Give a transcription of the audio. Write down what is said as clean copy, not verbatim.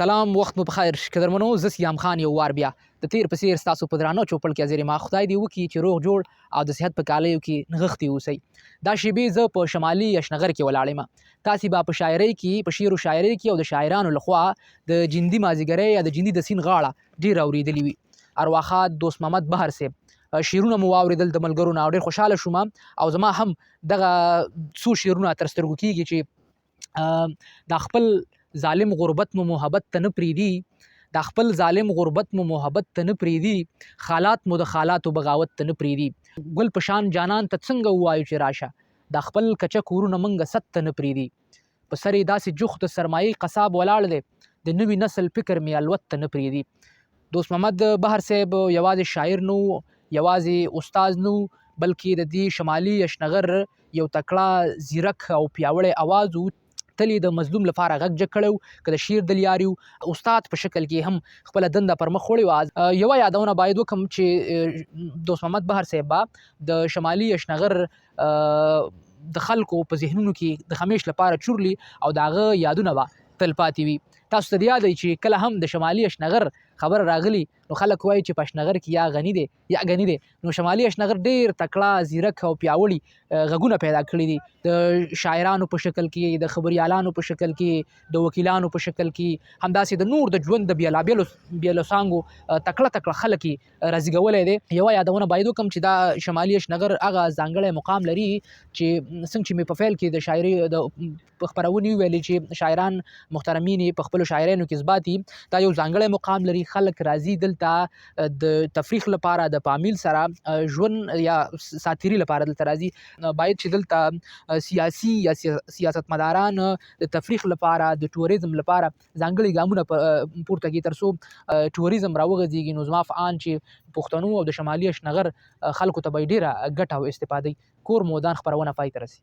سلام، وخت مو بخیر. قدرمنو، زه سیام خان یو وار بیا د تیر په څیر ستاسو په درانه چوپړ کې حاضر یم. خدای دې وکړي چې روغ جوړ او د صحت په کالیو کې نغښتي اوسئ. دا شیبې زه په شمالي اشنغر کې ولاړ یم. تاسې به په شاعرۍ کې، په شعر و شاعرۍ کې او د شاعرانو لخوا د جندي مازدیګرۍ یا د جندي د سیند غاړه ډېر اورېدلي وي. ارواښاد دوست محمد بهر صاحب شعرونه مو واورېدل د ملګرو نه او ډېر خوشحاله شوم. او زما هم دغه څو شعرونه تر سترګو کېږي چې دا خپل ظالم غربت مو محبت ته نه پرېږدي، دا خپل ظالم غربت مو محبت ته نه پرېږدي، حالات مو د حالاتو بغاوت ته نه پرېږدي. ګل په شان جانان ته څنګه ووایو چې راشه، دا خپل کچه کورونه منګه ست ته نه پرېږدي. په سر یې داسې جوخت د سرمایي قصاب ولاړ دی، د نوي نسل فکر مې الوت ته نه پرېږدي. دوست محمد بهر صاحب یوازې شاعر نه و، یوازې استاد نه و، بلکې د دې شمالي اشنغر یو تکړه، ځیرک او پیاوړی اواز و. تل یې د مظلوم لپاره غږ جګ کړی و، که د شعر د لیارې و، استاد په شکل کې هم خپله دنده پر مخ وړې وه. یوه یادونه باید وکړم چې دوست محمد بهر صاحب به د شمالي اشنغر د خلکو په ذهنونو کې د همیش لپاره چورلي او د هغه یادونه به تل پاتې وي. تاسو ته د یاد دی چې کله هم د شمالي اشنغر خبره راغلی نو خلک وایي چې په اشنغر کې یا غني دی یا غني دی. نو شمالي اشنغر ډېر تکړه، ځیرک او پیاوړي غږونه پیدا کړي دي، د شاعرانو په شکل کې، د خبریالانو په شکل کې، د وکیلانو په شکل کې، همداسې د نور د ژوند د بېلابېلو څانګو تکړه تکړه خلک یې رازیږولی دی. یوه یادونه باید وکړم چې دا شمالي اشنغر هغه ځانګړی مقام لري چې څنګه چې مې په پیل کې د شاعري د خپرونې وویلې چې شاعران محترمین په خپلو شاعریانو کې اثبات دي، دا یو ځانګړی مقام لري. خلک راځي دلته د تفریح لپاره، د فامیل سره ژوند یا ساتیري لپاره دلته راځي. باید چې دلته سیاسي یا سیاستمداران د تفریح لپاره، د ټوریزم لپاره ځانګړي ګامونه پورته کړي تر څو ټوریزم راوغځېږي. نو زما په آن چې پښتنو او د شمالي اشنغر خلکو ته به یې ډېره ګټه او استفادې. کور مودان خپرونه پای ته رسي.